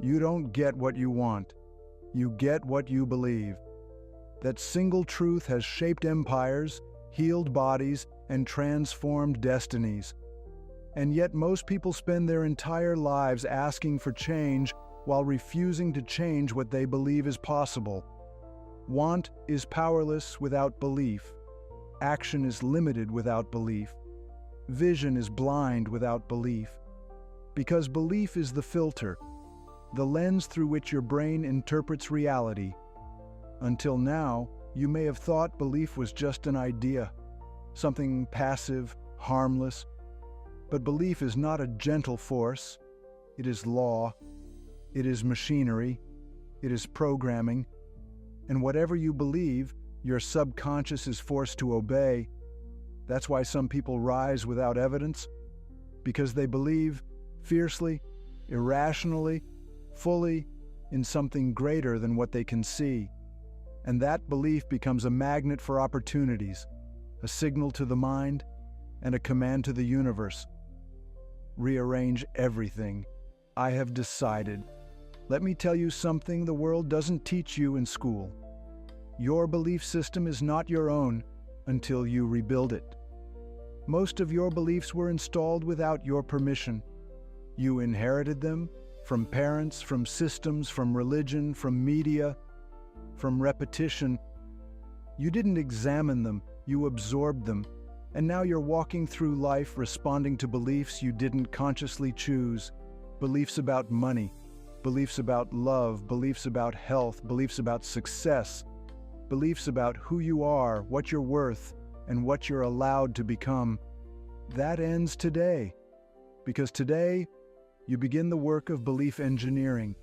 You don't get what you want. You get what you believe. That single truth has shaped empires, healed bodies, and transformed destinies. And yet most people spend their entire lives asking for change while refusing to change what they believe is possible. Want is powerless without belief. Action is limited without belief. Vision is blind without belief. Because belief is the filter, the lens through which your brain interprets reality. Until now, you may have thought belief was just an idea, something passive, harmless. But belief is not a gentle force. It is law. It is machinery. It is programming. And whatever you believe, your subconscious is forced to obey. That's why some people rise without evidence, because they believe fiercely, irrationally, fully in something greater than what they can see. And that belief becomes a magnet for opportunities, a signal to the mind, and a command to the universe. Rearrange everything. I have decided. Let me tell you something the world doesn't teach you in school. Your belief system is not your own until you rebuild it. Most of your beliefs were installed without your permission. You inherited them from parents, from systems, from religion, from media, from repetition. You didn't examine them, you absorbed them, and now you're walking through life responding to beliefs you didn't consciously choose. Beliefs about money, beliefs about love, beliefs about health, beliefs about success, beliefs about who you are, what you're worth, and what you're allowed to become. That ends today, because today you begin the work of belief engineering.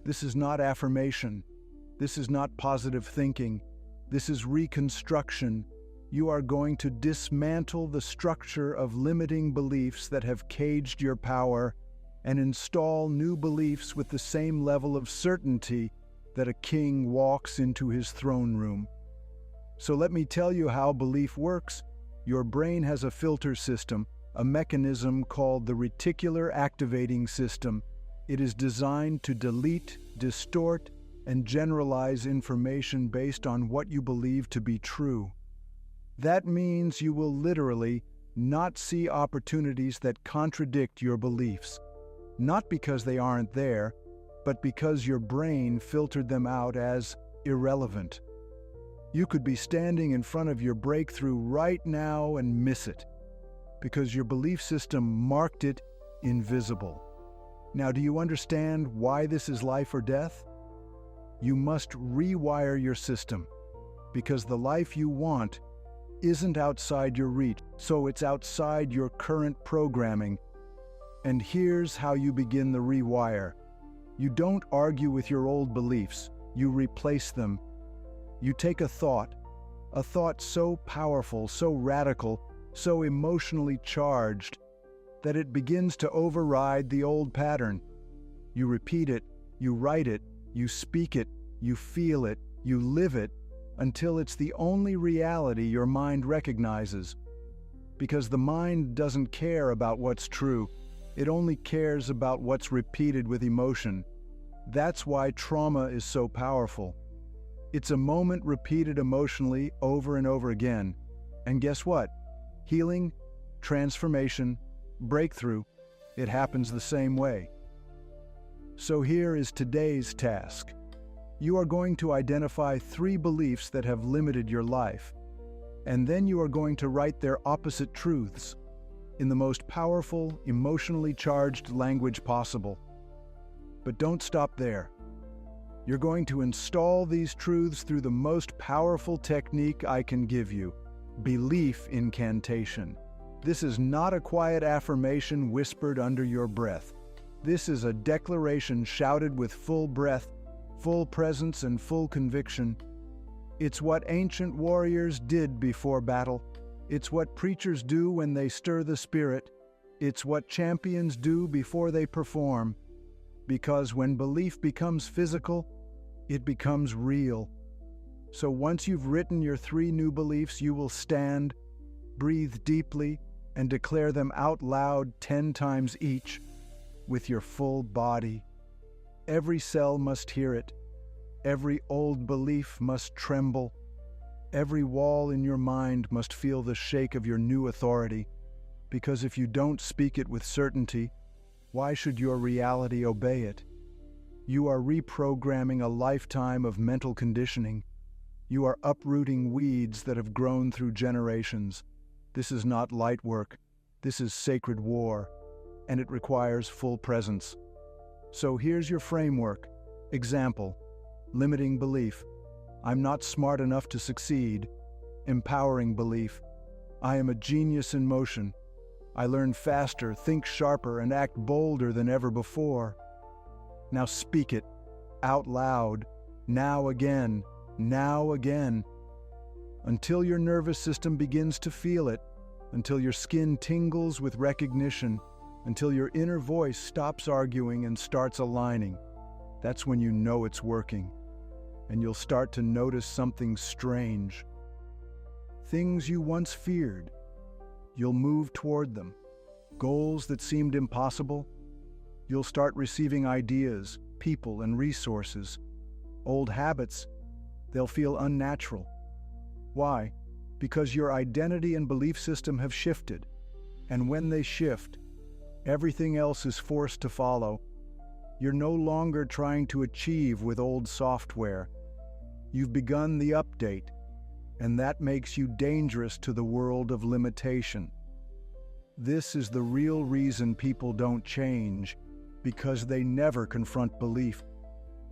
This is not affirmation. This is not positive thinking. This is reconstruction. You are going to dismantle the structure of limiting beliefs that have caged your power and install new beliefs with the same level of certainty that a king walks into his throne room. So let me tell you how belief works. Your brain has a filter system, a mechanism called the reticular activating system. It is designed to delete, distort, and generalize information based on what you believe to be true. That means you will literally not see opportunities that contradict your beliefs, not because they aren't there, but because your brain filtered them out as irrelevant. You could be standing in front of your breakthrough right now and miss it, because your belief system marked it invisible. Now, do you understand why this is life or death? You must rewire your system, because the life you want isn't outside your reach, so it's outside your current programming. And here's how you begin the rewire. You don't argue with your old beliefs, you replace them. You take a thought so powerful, so radical, so emotionally charged, that it begins to override the old pattern. You repeat it, you write it, you speak it, you feel it, you live it, until it's the only reality your mind recognizes. Because the mind doesn't care about what's true, it only cares about what's repeated with emotion. That's why trauma is so powerful. It's a moment repeated emotionally over and over again. And guess what? Healing, transformation, breakthrough, it happens the same way. So here is today's task. You are going to identify 3 beliefs that have limited your life, and then you are going to write their opposite truths in the most powerful, emotionally charged language possible. But don't stop there. You're going to install these truths through the most powerful technique I can give you, belief incantation. This is not a quiet affirmation whispered under your breath. This is a declaration shouted with full breath, full presence, and full conviction. It's what ancient warriors did before battle. It's what preachers do when they stir the spirit. It's what champions do before they perform. Because when belief becomes physical, it becomes real. So once you've written your 3 new beliefs, you will stand, breathe deeply, and declare them out loud 10 times each with your full body. Every cell must hear it. Every old belief must tremble. Every wall in your mind must feel the shake of your new authority, because if you don't speak it with certainty, why should your reality obey it? You are reprogramming a lifetime of mental conditioning. You are uprooting weeds that have grown through generations. This is not light work. This is sacred war, and it requires full presence. So here's your framework. Example: limiting belief. I'm not smart enough to succeed. Empowering belief. I am a genius in motion. I learn faster, think sharper, and act bolder than ever before. Now speak it, out loud, now again, until your nervous system begins to feel it, until your skin tingles with recognition, until your inner voice stops arguing and starts aligning. That's when you know it's working, and you'll start to notice something strange. Things you once feared, you'll move toward them. Goals that seemed impossible, you'll start receiving ideas, people, and resources. Old habits, they'll feel unnatural. Why? Because your identity and belief system have shifted. And when they shift, everything else is forced to follow. You're no longer trying to achieve with old software. You've begun the update, and that makes you dangerous to the world of limitation. This is the real reason people don't change, because they never confront belief.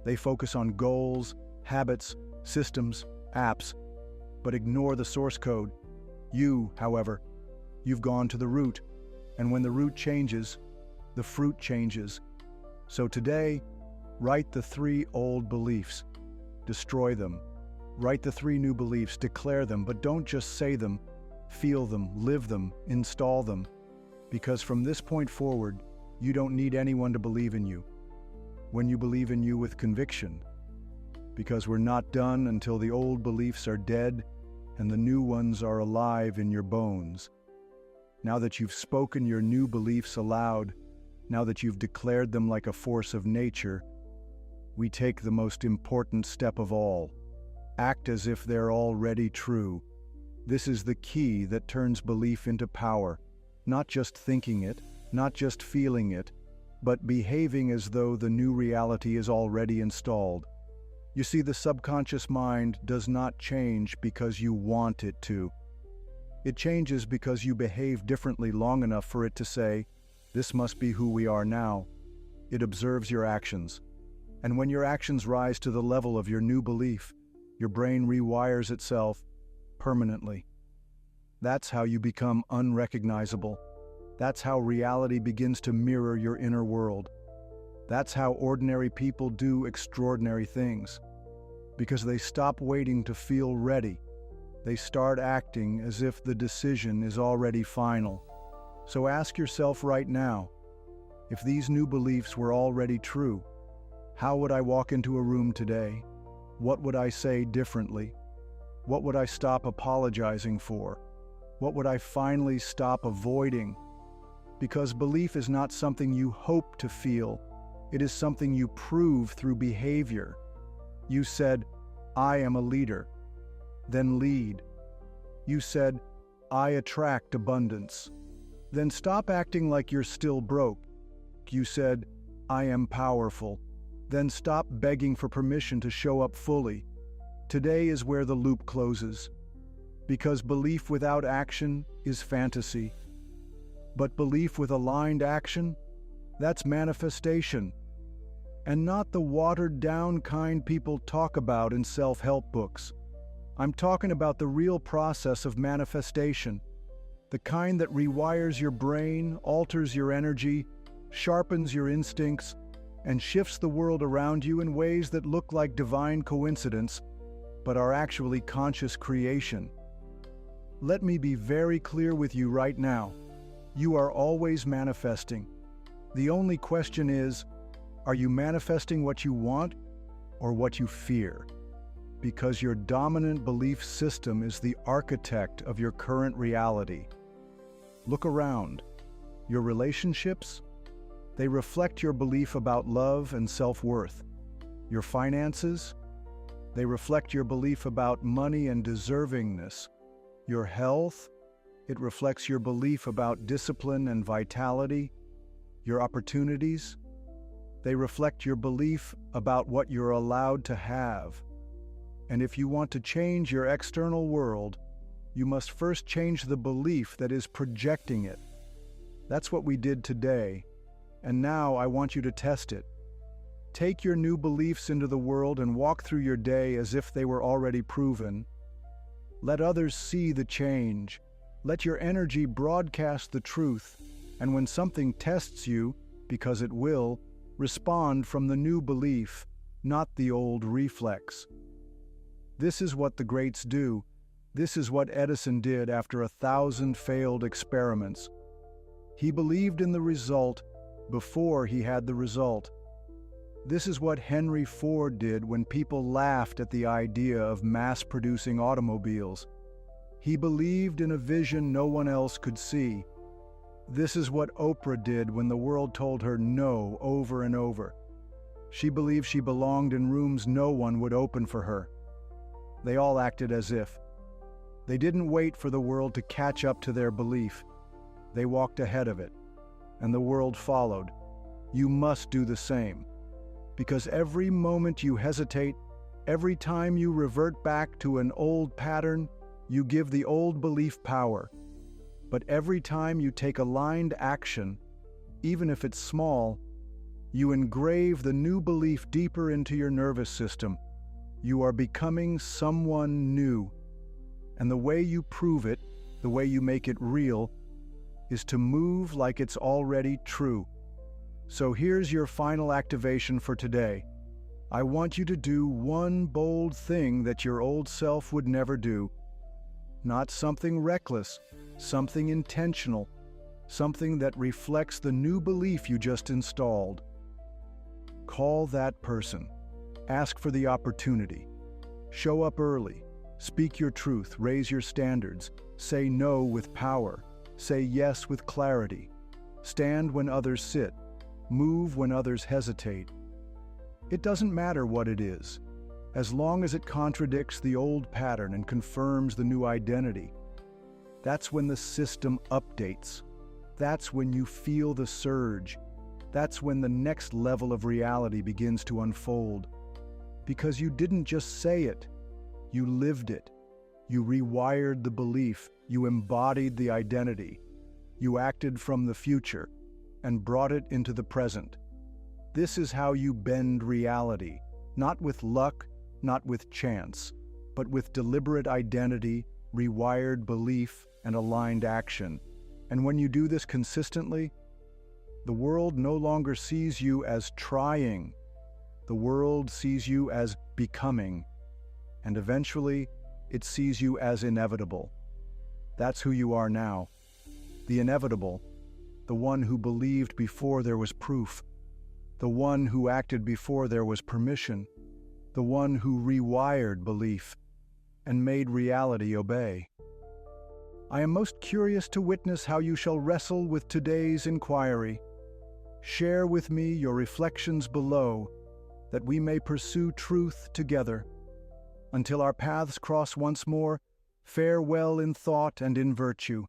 They focus on goals, habits, systems, apps, but ignore the source code. You, however, you've gone to the root, and when the root changes, the fruit changes. So today, write the 3 old beliefs. Destroy them. Write the 3 new beliefs, declare them, but don't just say them. Feel them, live them, install them. Because from this point forward, you don't need anyone to believe in you. When you believe in you with conviction. Because we're not done until the old beliefs are dead and the new ones are alive in your bones. Now that you've spoken your new beliefs aloud, now that you've declared them like a force of nature, we take the most important step of all. Act as if they're already true. This is the key that turns belief into power. Not just thinking it, not just feeling it, but behaving as though the new reality is already installed. You see, the subconscious mind does not change because you want it to. It changes because you behave differently long enough for it to say, "This must be who we are now." It observes your actions. And when your actions rise to the level of your new belief, your brain rewires itself permanently. That's how you become unrecognizable. That's how reality begins to mirror your inner world. That's how ordinary people do extraordinary things. Because they stop waiting to feel ready. They start acting as if the decision is already final. So ask yourself right now, if these new beliefs were already true, how would I walk into a room today? What would I say differently? What would I stop apologizing for? What would I finally stop avoiding? Because belief is not something you hope to feel. It is something you prove through behavior. You said, "I am a leader." Then lead. You said, "I attract abundance." Then stop acting like you're still broke. You said, "I am powerful." Then stop begging for permission to show up fully. Today is where the loop closes. Because belief without action is fantasy. But belief with aligned action, that's manifestation. And not the watered-down kind people talk about in self-help books. I'm talking about the real process of manifestation. The kind that rewires your brain, alters your energy, sharpens your instincts, and shifts the world around you in ways that look like divine coincidence, but are actually conscious creation. Let me be very clear with you right now. You are always manifesting. The only question is, are you manifesting what you want or what you fear? Because your dominant belief system is the architect of your current reality. Look around. Your relationships, They reflect your belief about love and self-worth. Your finances? They reflect your belief about money and deservingness. Your health? It reflects your belief about discipline and vitality. Your opportunities? They reflect your belief about what you're allowed to have. And if you want to change your external world, you must first change the belief that is projecting it. That's what we did today, and now I want you to test it. Take your new beliefs into the world and walk through your day as if they were already proven. Let others see the change. Let your energy broadcast the truth, and when something tests you, because it will, respond from the new belief, not the old reflex. This is what the greats do. This is what Edison did after 1,000 failed experiments. He believed in the result before he had the result. This is what Henry Ford did when people laughed at the idea of mass-producing automobiles. He believed in a vision no one else could see. This is what Oprah did when the world told her no over and over. She believed she belonged in rooms no one would open for her. They all acted as if. They didn't wait for the world to catch up to their belief. They walked ahead of it, and the world followed. You must do the same, because every moment you hesitate, every time you revert back to an old pattern, you give the old belief power. But every time you take aligned action, even if it's small, you engrave the new belief deeper into your nervous system. You are becoming someone new. And the way you prove it, the way you make it real, is to move like it's already true. So here's your final activation for today. I want you to do one bold thing that your old self would never do. Not something reckless, something intentional, something that reflects the new belief you just installed. Call that person. Ask for the opportunity. Show up early. Speak your truth. Raise your standards. Say no with power. Say yes with clarity. Stand when others sit. Move when others hesitate. It doesn't matter what it is, as long as it contradicts the old pattern and confirms the new identity. That's when the system updates. That's when you feel the surge. That's when the next level of reality begins to unfold. Because you didn't just say it, you lived it. You rewired the belief. You embodied the identity. You acted from the future and brought it into the present. This is how you bend reality, not with luck, not with chance, but with deliberate identity, rewired belief, and aligned action. And when you do this consistently, the world no longer sees you as trying. The world sees you as becoming. And eventually, it sees you as inevitable. That's who you are now. The inevitable, the one who believed before there was proof, the one who acted before there was permission, the one who rewired belief and made reality obey. I am most curious to witness how you shall wrestle with today's inquiry. Share with me your reflections below, that we may pursue truth together. Until our paths cross once more, farewell in thought and in virtue.